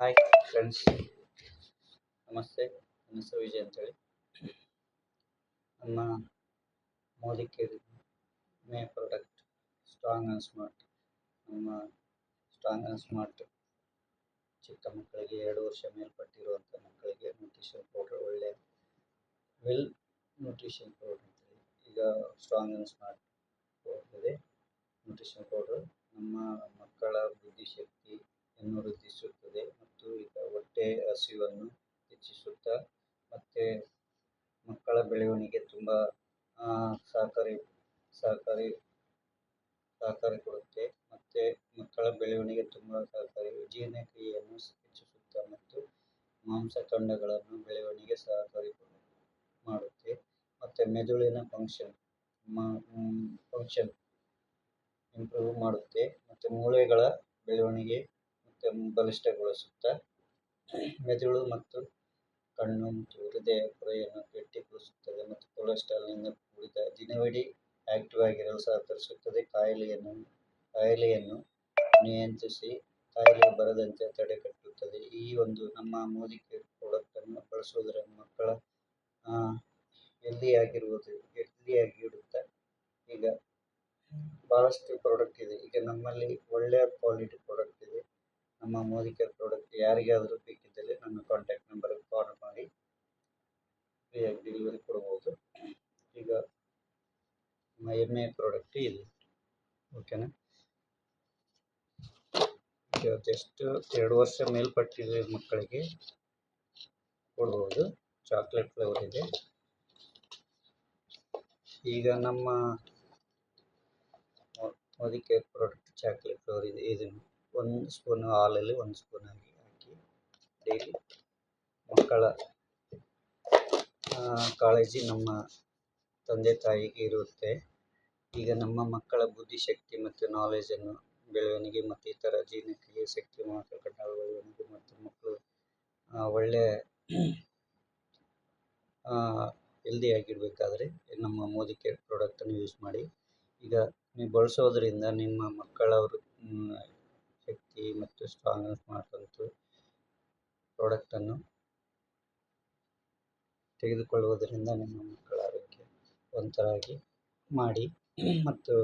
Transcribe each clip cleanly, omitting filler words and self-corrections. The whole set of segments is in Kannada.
ಹಾಯ್ ಫ್ರೆಂಡ್ಸ್, ನಮಸ್ತೆ. ನನ್ನ ಹೆಸರು ವಿಜಯ್ ಅಂತೇಳಿ. ನಮ್ಮ Modi care May product strong and smart. ನಮ್ಮ ಸ್ಟ್ರಾಂಗ್ ಆ್ಯಂಡ್ ಸ್ಮಾರ್ಟ್ ಚಿಕ್ಕ ಮಕ್ಕಳಿಗೆ 2 ವರ್ಷ ಮೇಲ್ಪಟ್ಟಿರುವಂಥ ಮಕ್ಕಳಿಗೆ ನ್ಯೂಟ್ರಿಷನ್ ಪೌಡರ್, ಒಳ್ಳೆ ವೆಲ್ ನ್ಯೂಟ್ರಿಷನ್ ಪೌಡರ್ ಅಂತೇಳಿ ಈಗ ಸ್ಟ್ರಾಂಗ್ ಆ್ಯಂಡ್ ಸ್ಮಾರ್ಟ್ ಇದೆ. ನ್ಯೂಟ್ರಿಷನ್ ಪೌಡರ್ ನಮ್ಮ ಮಕ್ಕಳ ಬುದ್ಧಿಶಕ್ತಿಯನ್ನು ವೃದ್ಧಿಸುತ್ತದೆ ಮತ್ತು ಈಗ ಹೊಟ್ಟೆ ಹಸಿವನ್ನು ಹೆಚ್ಚಿಸುತ್ತಾ ಮತ್ತು ಮಕ್ಕಳ ಬೆಳವಣಿಗೆ ತುಂಬ ಸಹಕಾರಿ ಕೊಡುತ್ತೆ ಮತ್ತು ಮಕ್ಕಳ ಬೆಳವಣಿಗೆ ತುಂಬ ಜೀರ್ಣಕ್ರಿಯೆಯನ್ನು ಹೆಚ್ಚಿಸುತ್ತಾ ಮತ್ತು ಮಾಂಸಖಂಡಗಳನ್ನು ಬೆಳವಣಿಗೆ ಸಹಕಾರಿ ಮಾಡುತ್ತೆ ಮತ್ತು ಮೆದುಳಿನ ಫಂಕ್ಷನ್ ಇಂಪ್ರೂವ್ ಮಾಡುತ್ತೆ ಮತ್ತು ಮೂಳೆಗಳ ಬೆಳವಣಿಗೆ ಮತ್ತು ಬಲಿಷ್ಠಗೊಳಿಸುತ್ತಾ ಮೆದುಳು ಮತ್ತು ಕಣ್ಣು ಮತ್ತು ಹೃದಯ ಪೊರೆಯನ್ನು ಗಟ್ಟಿಗೊಳಿಸುತ್ತದೆ ಮತ್ತು ಕೊಲೆಸ್ಟ್ರಾಲ್ನಿಂದ ಕೂಡಿದ ದಿನವಿಡೀ ಆಕ್ಟಿವ್ ಆಗಿರಲು ಸಹಕರಿಸುತ್ತದೆ. ಕಾಯಿಲೆಯನ್ನು ನಿಯಂತ್ರಿಸಿ ಕಾಯಿಲೆ ಬರದಂತೆ ತಡೆಗಟ್ಟುತ್ತದೆ. ಈ ಒಂದು ನಮ್ಮ ಮೋದಿ ಕೇರ್ ಪ್ರಾಡಕ್ಟನ್ನು ಬಳಸುವುದರಿಂದ ಮಕ್ಕಳ ಹೆಲ್ದಿಯಾಗಿಡುತ್ತಾ. ಈಗ ಭಾಳಷ್ಟು ಪ್ರಾಡಕ್ಟ್ ಇದೆ. ಈಗ ನಮ್ಮಲ್ಲಿ ಒಳ್ಳೆಯ ಕ್ವಾಲಿಟಿ ಪ್ರಾಡಕ್ಟ್ ಇದೆ. ನಮ್ಮ ಮೋದಿ ಕೇರ್ ಪ್ರಾಡಕ್ಟ್ ಯಾರಿಗಾದರೂ ಬೇಕಿದ್ದಲ್ಲಿ ನನ್ನ ಕಾಂಟ್ಯಾಕ್ಟ್ ನಂಬರ್ಗೆ ಕಾಲ್ ಮಾಡಿ ಫ್ರೀಯಾಗಿ ಡೆಲಿವರಿ ಕೊಡ್ಬೋದು. ಈಗ ಎಮ್ಮೆ ಪ್ರಾಡಕ್ಟ್ ಇದೆ, ಓಕೆನಾ. ಜಸ್ಟ್ 2 ವರ್ಷ ಮೇಲ್ಪಟ್ಟಿರೋ ಮಕ್ಕಳಿಗೆ ಕೊಡ್ಬೋದು. ಚಾಕ್ಲೇಟ್ ಫ್ಲೇವರ್ ಇದೆ. ಈಗ ನಮ್ಮ Modi care product chocolate flavour ಇದೆ. ಇದನ್ನು 1 ಸ್ಪೂನ್ ಹಾಲಲ್ಲಿ 1 ಸ್ಪೂನ್ ಹಾಕಿ ಡೈಲಿ ಮಕ್ಕಳ ಕಾಳಜಿ ನಮ್ಮ ತಂದೆ ತಾಯಿಗೆ ಇರುತ್ತೆ. ಈಗ ನಮ್ಮ ಮಕ್ಕಳ ಬುದ್ಧಿಶಕ್ತಿ ಮತ್ತು ನಾಲೆಜನ್ನು ಬೆಳವಣಿಗೆ ಮತ್ತು ಇತರ ಜೀರ್ಣಕ್ರಿಯೆ ಶಕ್ತಿ ಮಾಂಸಖಂಡಗಳ ಬೆಳವಣಿಗೆ ಮತ್ತು ಮಕ್ಕಳು ಒಳ್ಳೆಯ ಹೆಲ್ದಿಯಾಗಿಡಬೇಕಾದ್ರೆ ನಮ್ಮ ಮೋದಿ ಕೇರ್ ಪ್ರಾಡಕ್ಟನ್ನು ಯೂಸ್ ಮಾಡಿ. ಈಗ ನೀವು ಬಳಸೋದ್ರಿಂದ ನಿಮ್ಮ ಮಕ್ಕಳ ಶಕ್ತಿ ಮತ್ತು ಸ್ಟ್ರಾಂಗ್ ಆ್ಯಂಡ್ ಸ್ಮಾರ್ಟ್ ಅಂತೂ ಪ್ರಾಡಕ್ಟನ್ನು ತೆಗೆದುಕೊಳ್ಳುವುದರಿಂದ ನಿಮ್ಮ ಮಕ್ಕಳ ಆರೋಗ್ಯವಂತರಾಗಿ ಮಾಡಿ. ಮತ್ತು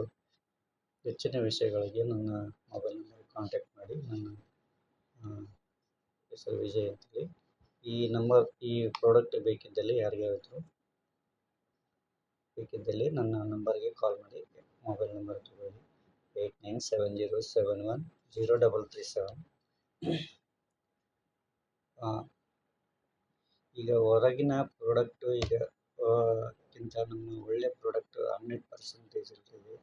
ಹೆಚ್ಚಿನ ವಿಷಯಗಳಿಗೆ ನನ್ನ ಮೊಬೈಲ್ ನಂಬರ್ ಕಾಂಟ್ಯಾಕ್ಟ್ ಮಾಡಿ. ನನ್ನ ಹೆಸರು ವಿಜಯ್ ಅಂತೇಳಿ. ಈ ಪ್ರಾಡಕ್ಟ್ ಬೇಕಿದ್ದಲ್ಲಿ ಯಾರಿಗಾದರೂ ನನ್ನ ನಂಬರ್ಗೆ ಕಾಲ್ ಮಾಡಿ. ಮೊಬೈಲ್ ನಂಬರ್ ತಗೊಳ್ಳಿ 8970710337. ಈಗ ಹೊರಗಿನ ಪ್ರಾಡಕ್ಟು ಗಿಂತ ನಮ್ಮ ಒಳ್ಳೆ ಪ್ರಾಡಕ್ಟು 100% ಇರ್ತದೆ.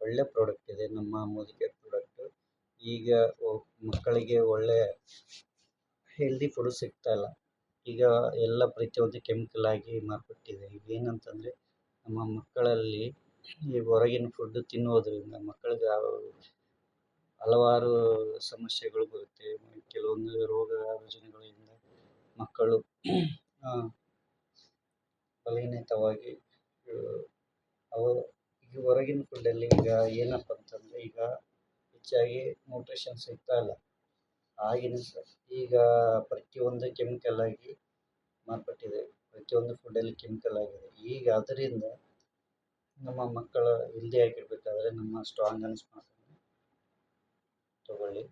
ಒಳ್ಳೆ ಪ್ರಾಡಕ್ಟ್ ಇದೆ ನಮ್ಮ ಮೋದಿ ಕೇರ್ ಪ್ರಾಡಕ್ಟು. ಈಗ ಮಕ್ಕಳಿಗೆ ಒಳ್ಳೆ ಹೆಲ್ದಿ ಫುಡ್ ಸಿಗ್ತಾಯಿಲ್ಲ. ಈಗ ಎಲ್ಲ ಪ್ರತಿಯೊಂದು ಕೆಮಿಕಲ್ ಆಗಿ ಮಾರ್ಪಟ್ಟಿದೆ. ಈಗ ಏನಂತಂದರೆ ನಮ್ಮ ಮಕ್ಕಳಲ್ಲಿ ಈ ಹೊರಗಿನ ಫುಡ್ ತಿನ್ನೋದ್ರಿಂದ ಮಕ್ಕಳಿಗೆ ಹಲವಾರು ಸಮಸ್ಯೆಗಳು ಬರುತ್ತೆ. ಕೆಲವೊಂದು ರೋಗ ರುಜಿನಗಳಿಂದ ಮಕ್ಕಳು ಬಲಹೀನವಾಗಿ ಈಗ ಹೊರಗಿನ ಫುಡ್ಡಲ್ಲಿ ಈಗ ಏನಪ್ಪ ಅಂತಂದರೆ ಈಗ ಹೆಚ್ಚಾಗಿ ನ್ಯೂಟ್ರಿಷನ್ ಸಿಗ್ತಾಯಿಲ್ಲ. ಈಗ ಪ್ರತಿಯೊಂದು ಕೆಮಿಕಲ್ ಆಗಿ ಮಾರ್ಪಟ್ಟಿದೆ. ಪ್ರತಿಯೊಂದು ಫುಡ್ಡಲ್ಲಿ ಕೆಮಿಕಲ್ ಆಗಿದೆ. ಈಗ ಅದರಿಂದ ನಮ್ಮ ಮಕ್ಕಳ ಹೆಲ್ದಿಯಾಗಿರಬೇಕಾದ್ರೆ ನಮ್ಮ ಸ್ಟ್ರಾಂಗ್ ಆ್ಯಂಡ್ ಸ್ಮಾರ್ಟ್ ತಗೊಳ್ಳಿ.